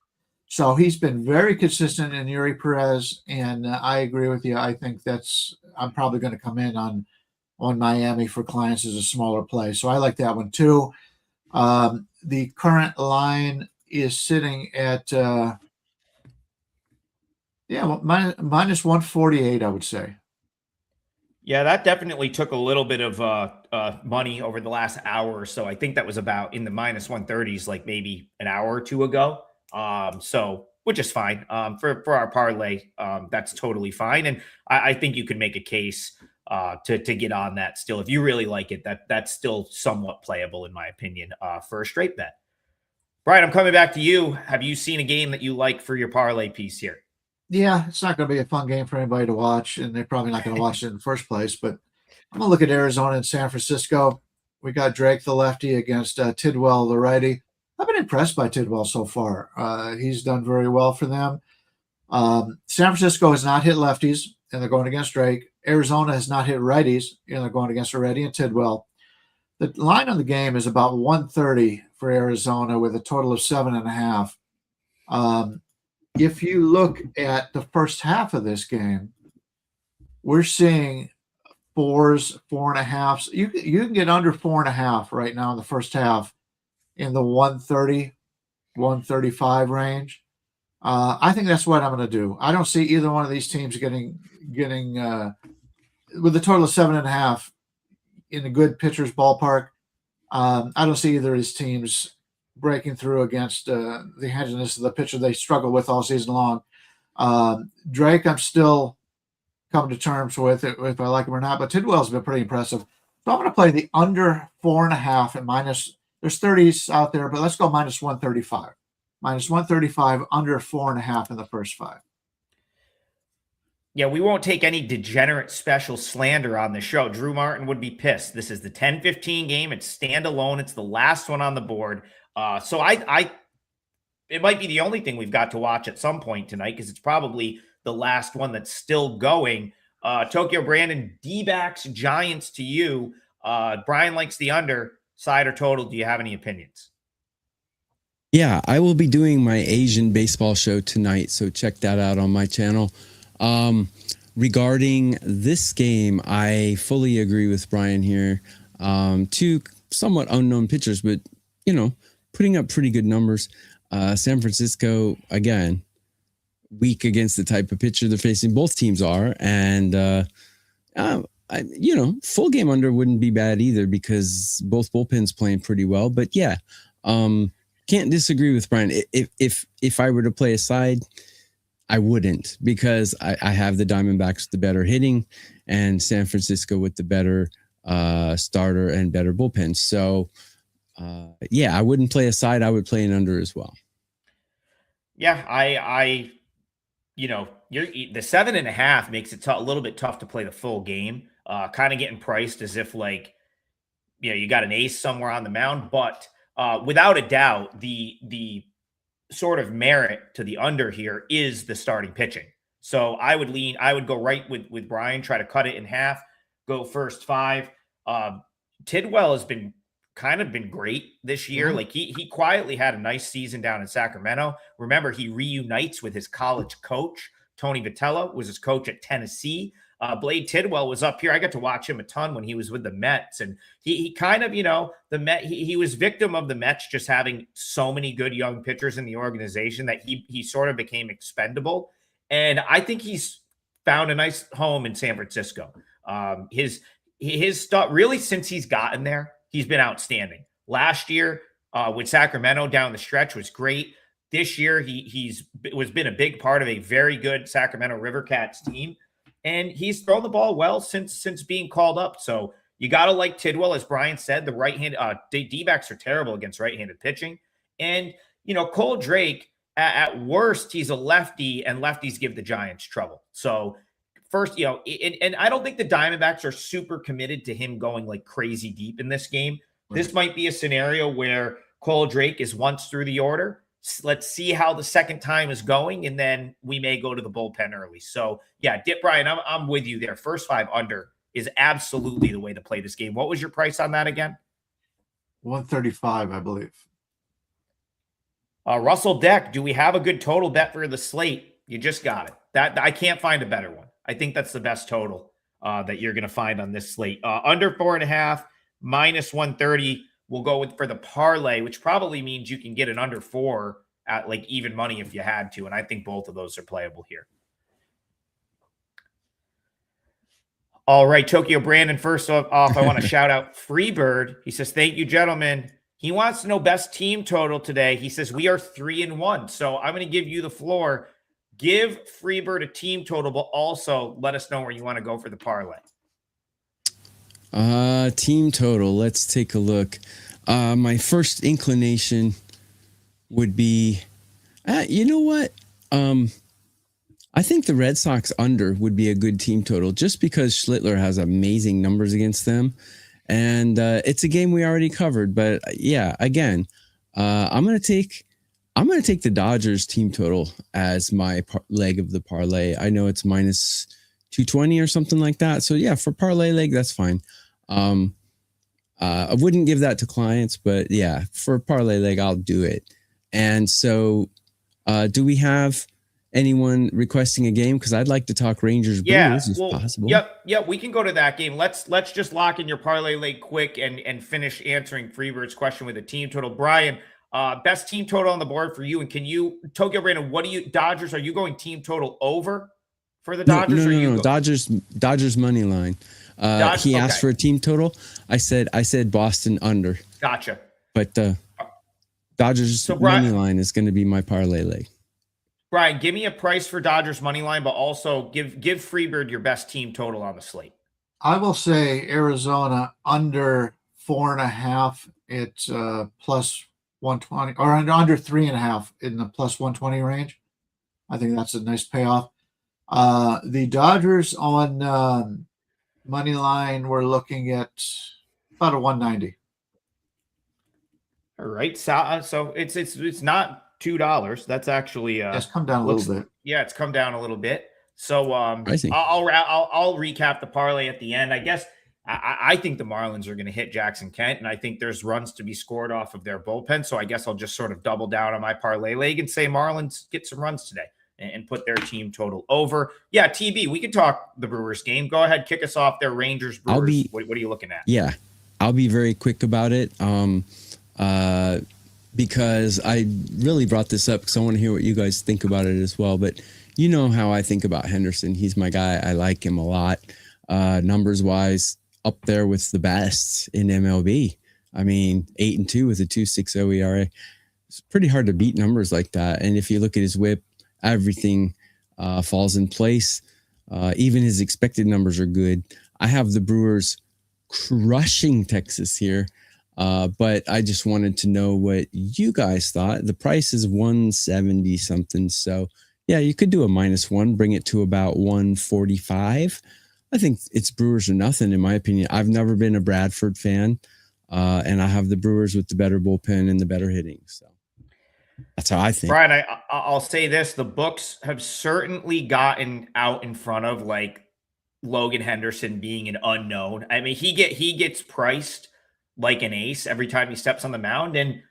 So he's been very consistent in Yuri Perez, and I agree with you. I think I'm probably going to come in on Miami for clients as a smaller play. So I like that one too. The current line is sitting at minus 148, I would say. Yeah, that definitely took a little bit of money over the last hour or so. I think that was about in the minus 130s, like maybe an hour or 2 ago. So which is fine. For our parlay, that's totally fine. And I think you can make a case to get on that still. If you really like it, that's still somewhat playable in my opinion, for a straight bet. Brian, I'm coming back to you. Have you seen a game that you like for your parlay piece here? Yeah, it's not going to be a fun game for anybody to watch, and they're probably not going to watch it in the first place. But I'm going to look at Arizona and San Francisco. We got Drake, the lefty, against Tidwell, the righty. I've been impressed by Tidwell so far. He's done very well for them. San Francisco has not hit lefties, and they're going against Drake. Arizona has not hit righties, and they're going against a righty and Tidwell. The line on the game is about 130 for Arizona with a total of 7.5. If you look at the first half of this game, we're seeing 4s, 4.5s. You can get under 4.5 right now in the first half in the 130, 135 range. I think that's what I'm going to do. I don't see either one of these teams getting with a total of 7.5 in a good pitcher's ballpark. I don't see either of these teams breaking through against the handedness of the pitcher they struggle with all season long. Drake, I'm still coming to terms with it, if I like him or not, but Tidwell's been pretty impressive. So I'm going to play the under 4.5 and minus. There's 30s out there, but let's go minus 135. Minus 135, under 4.5 in the first 5. Yeah, we won't take any degenerate special slander on the show. Drew Martin would be pissed. This is the 10-15 game. It's standalone. It's the last one on the board. So it might be the only thing we've got to watch at some point tonight because it's probably the last one that's still going. Tokyo Brandon, D-backs, Giants to you. Brian likes the under. Side or total, do you have any opinions? Yeah, I will be doing my Asian baseball show tonight, so check that out on my channel. Regarding this game, I fully agree with Brian here. Two somewhat unknown pitchers, but, putting up pretty good numbers. San Francisco, again, weak against the type of pitcher they're facing. Both teams are. And, full game under wouldn't be bad either because both bullpens playing pretty well. But, yeah, can't disagree with Brian. If I were to play a side, I wouldn't because I have the Diamondbacks with the better hitting and San Francisco with the better starter and better bullpen. So, I wouldn't play a side. I would play an under as well. Yeah, you're the 7.5 makes it a little bit tough to play the full game. Kind of getting priced as if you got an ace somewhere on the mound, but without a doubt, the sort of merit to the under here is the starting pitching. So I would go right with Brian, try to cut it in half, go first 5. Tidwell has been great this year. Like he quietly had a nice season down in Sacramento. Remember, he reunites with his college coach. Tony Vitello was his coach at Tennessee. Blade Tidwell was up here. I got to watch him a ton when he was with the Mets. And he kind of, the Met, he was victim of the Mets just having so many good young pitchers in the organization that he sort of became expendable. And I think he's found a nice home in San Francisco. His stuff really since he's gotten there, he's been outstanding. Last year with Sacramento down the stretch was great. This year, he's been a big part of a very good Sacramento Rivercats team. And he's thrown the ball well since being called up. So you got to like Tidwell, as Brian said. The right-handed D-backs are terrible against right-handed pitching. And, Cole Drake, at worst, he's a lefty, and lefties give the Giants trouble. So first, and I don't think the Diamondbacks are super committed to him going like crazy deep in this game. Right. This might be a scenario where Cole Drake is once through the order. Let's see how the second time is going, and then we may go to the bullpen early. So, yeah, Brian, I'm with you there. First 5 under is absolutely the way to play this game. What was your price on that again? 135, I believe. Russell Deck, do we have a good total bet for the slate? You just got it. That I can't find a better one. I think that's the best total that you're going to find on this slate. Under 4.5, minus 130. We'll go for the parlay, which probably means you can get an under 4 at like even money if you had to. And I think both of those are playable here. All right, Tokyo Brandon, first off, I want to shout out Freebird. He says, thank you, gentlemen. He wants to know best team total today. He says, we are 3-1. So I'm going to give you the floor. Give Freebird a team total, but also let us know where you want to go for the parlay. Team total. Let's take a look. My first inclination would be, you know what? I think the Red Sox under would be a good team total just because Schlittler has amazing numbers against them. And it's a game we already covered. But yeah, again, I'm going to take the Dodgers team total as my leg of the parlay. I know it's minus 220 or something like that. So yeah, for parlay leg, that's fine. I wouldn't give that to clients, but yeah, for parlay leg, I'll do it. And so, do we have anyone requesting a game? Because I'd like to talk Rangers Brewers if possible. Yep. We can go to that game. Let's just lock in your parlay leg quick and finish answering Freebird's question with a team total. Brian, Best team total on the board for you. And can you, Tokyo Brandon, Dodgers, are you going team total over for the Dodgers? No. Dodgers money line. He asked for a team total. I said Boston under. Gotcha. But Dodgers money line is going to be my parlay leg. Brian, give me a price for Dodgers money line, but also give Freebird your best team total on the slate. I will say Arizona under 4.5. It's plus 120, or under 3.5 in the plus 120 range. I think that's a nice payoff. The Dodgers on money line, we're looking at about a 190. All right, so it's not $2. That's actually it's come down a little bit. Yeah, it's come down a little bit. So I'll recap the parlay at the end. I guess I think the Marlins are going to hit Jackson Kent, and I think there's runs to be scored off of their bullpen. So I guess I'll just sort of double down on my parlay leg and say Marlins get some runs today and put their team total over. Yeah, TB, we can talk the Brewers game. Go ahead, kick us off there. Rangers, Brewers. What are you looking at? Yeah, I'll be very quick about it. Because I really brought this up because I want to hear what you guys think about it as well. But you know how I think about Henderson. He's my guy. I like him a lot. Numbers wise, up there with the best in MLB. I mean, 8-2 with a 2.60 ERA. It's pretty hard to beat numbers like that. And if you look at his whip, everything falls in place. Even his expected numbers are good. I have the Brewers crushing Texas here. But I just wanted to know what you guys thought. The price is 170 something. So yeah, you could do a -1, bring it to about 145. I think it's Brewers or nothing, in my opinion. I've never been a Bradford fan. And I have the Brewers with the better bullpen and the better hitting. So that's how I think. Brian, I'll say this. The books have certainly gotten out in front of like Logan Henderson being an unknown. I mean, he gets priced like an ace every time he steps on the mound. And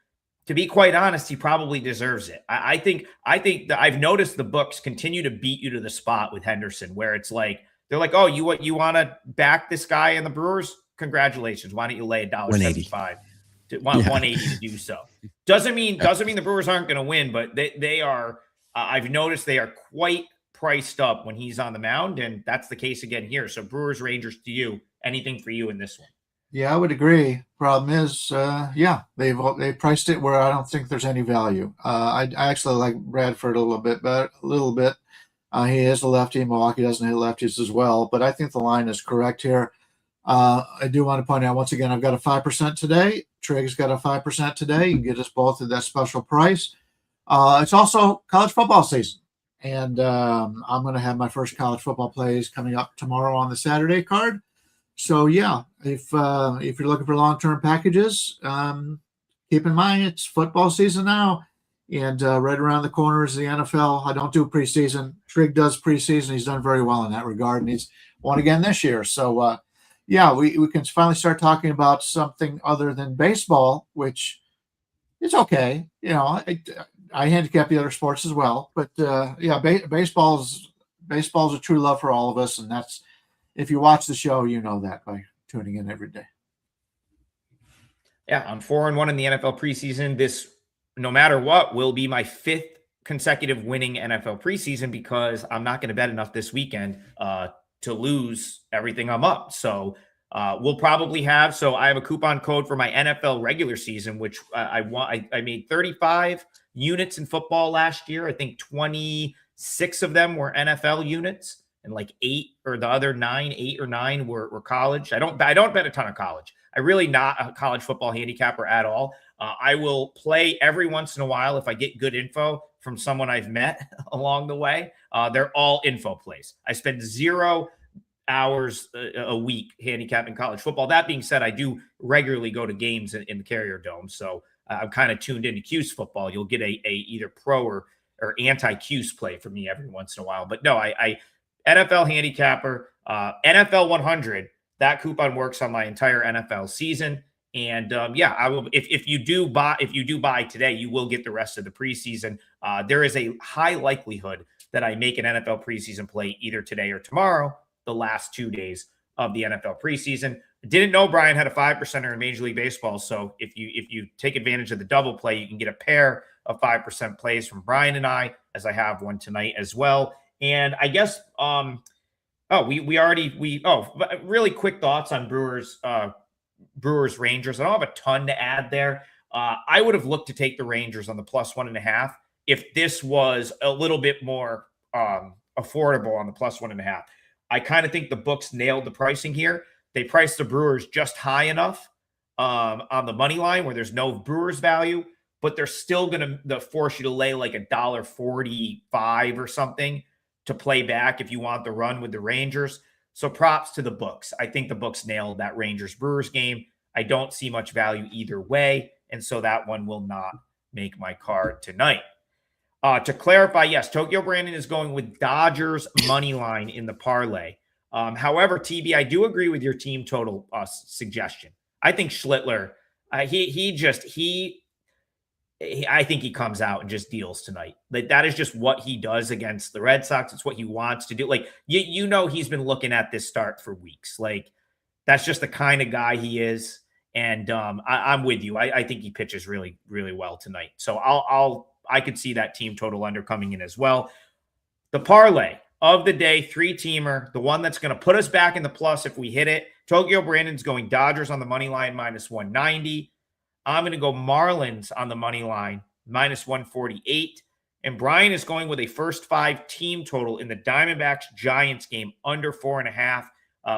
to be quite honest, he probably deserves it. I think that I've noticed the books continue to beat you to the spot with Henderson, where it's like, they're like, oh, you want to back this guy in the Brewers? Congratulations. Why don't you lay $1.75 to 180 to do so? Doesn't mean the Brewers aren't going to win, but they are, I've noticed they are quite priced up when he's on the mound. And that's the case again here. So Brewers, Rangers to you, anything for you in this one? Yeah, I would agree. Problem is, they priced it where I don't think there's any value. I actually like Bradford a little bit. He is a lefty. Milwaukee doesn't hit lefties as well, but I think the line is correct here. I do want to point out once again, I've got a 5% today. Trig's got a 5% today. You can get us both at that special price. It's also college football season, and I'm going to have my first college football plays coming up tomorrow on the Saturday card. So yeah, if you're looking for long-term packages, keep in mind it's football season now, and right around the corner is the NFL. I don't do preseason. Trig does preseason. He's done very well in that regard, and he's won again this year. So we can finally start talking about something other than baseball, which is okay. You know, I handicap the other sports as well, but baseball's a true love for all of us, and that's. If you watch the show, you know that by tuning in every day. Yeah, I'm 4-1 in the NFL preseason. This, no matter what, will be my 5th consecutive winning NFL preseason because I'm not going to bet enough this weekend to lose everything I'm up. So we'll probably have. So I have a coupon code for my NFL regular season, which I made 35 units in football last year. I think 26 of them were NFL units. And like 8 or 9 were college. I don't bet a ton of college. I really not a college football handicapper at all. I will play every once in a while if I get good info from someone I've met along the way. They're all info plays. I spend 0 hours a week handicapping college football. That being said, I do regularly go to games in the Carrier Dome. So I'm kind of tuned into Cuse football. You'll get a either pro or anti-Cuse play from me every once in a while. But no, I NFL handicapper, NFL 100. That coupon works on my entire NFL season. And I will. If you do buy today, you will get the rest of the preseason. There is a high likelihood that I make an NFL preseason play either today or tomorrow, the last 2 days of the NFL preseason. Didn't know Brian had a 5%er in Major League Baseball. So if you take advantage of the double play, you can get a pair of 5% plays from Brian and I, as I have one tonight as well. And I guess really quick thoughts on Brewers Rangers. I don't have a ton to add there. I would have looked to take the Rangers on the +1.5 if this was a little bit more affordable on the +1.5. I kind of think the books nailed the pricing here. They priced the Brewers just high enough on the money line where there's no Brewers value, but they're still going to force you to lay like $1.45 or something to play back if you want the run with the Rangers. So props to the books. I think the books nailed that Rangers-Brewers game. I don't see much value either way, and so that one will not make my card tonight. To clarify, yes, Tokyo Brandon is going with Dodgers money line in the parlay. However, TB, I do agree with your team total suggestion. I think Schlittler, I think he comes out and just deals tonight. Like, that is just what he does against the Red Sox. It's what he wants to do. Like, he's been looking at this start for weeks. Like, that's just the kind of guy he is. And I'm with you. I think he pitches really, really well tonight. So I could see that team total under coming in as well. The parlay of the day, 3-teamer, the one that's going to put us back in the plus if we hit it. Tokyo Brandon's going Dodgers on the money line -190. I'm going to go Marlins on the money line -148. And Brian is going with a first 5 team total in the Diamondbacks Giants game under 4.5.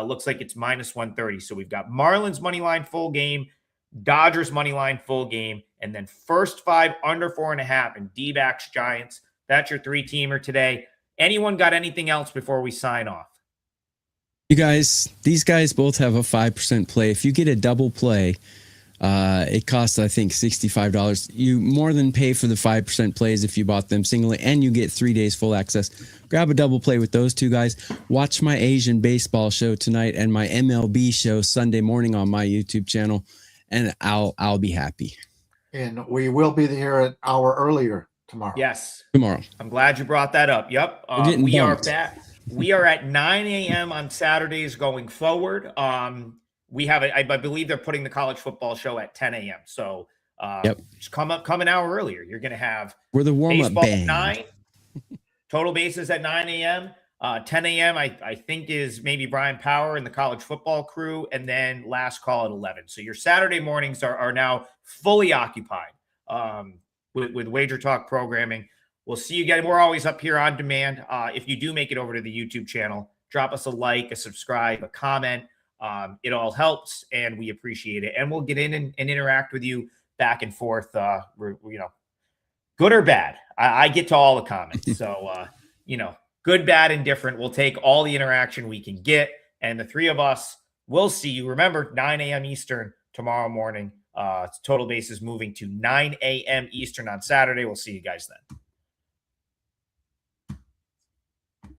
Looks like it's -130. So we've got Marlins money line full game, Dodgers money line full game, and then first 5 under 4.5 and D-backs Giants. That's your 3-teamer today. Anyone got anything else before we sign off? These guys both have a 5% play. If you get a double play, it costs, I think, $65. You more than pay for the 5% plays if you bought them singly, and you get 3 days full access. Grab a double play with those two guys. Watch my Asian baseball show tonight and my MLB show Sunday morning on my YouTube channel, and I'll be happy. And we will be here an hour earlier tomorrow. Yes. Tomorrow. I'm glad you brought that up. Yep. We are back. We are at 9 a.m. on Saturdays going forward. We have I believe they're putting the college football show at 10 a.m. So just come an hour earlier. You're going to have we're the warm-up band. 9, total bases at 9 a.m. 10 a.m. I think is maybe Brian Power and the college football crew, and then last call at 11. So your Saturday mornings are now fully occupied with WagerTalk programming. We'll see you again. We're always up here on demand. If you do make it over to the YouTube channel, drop us a like, a subscribe, a comment. It all helps, and we appreciate it. And we'll get in and interact with you back and forth. Good or bad. I get to all the comments. So, good, bad, and different. We'll take all the interaction we can get. And the 3 of us will see you. Remember, 9 a.m. Eastern tomorrow morning. Total bases moving to 9 a.m. Eastern on Saturday. We'll see you guys then.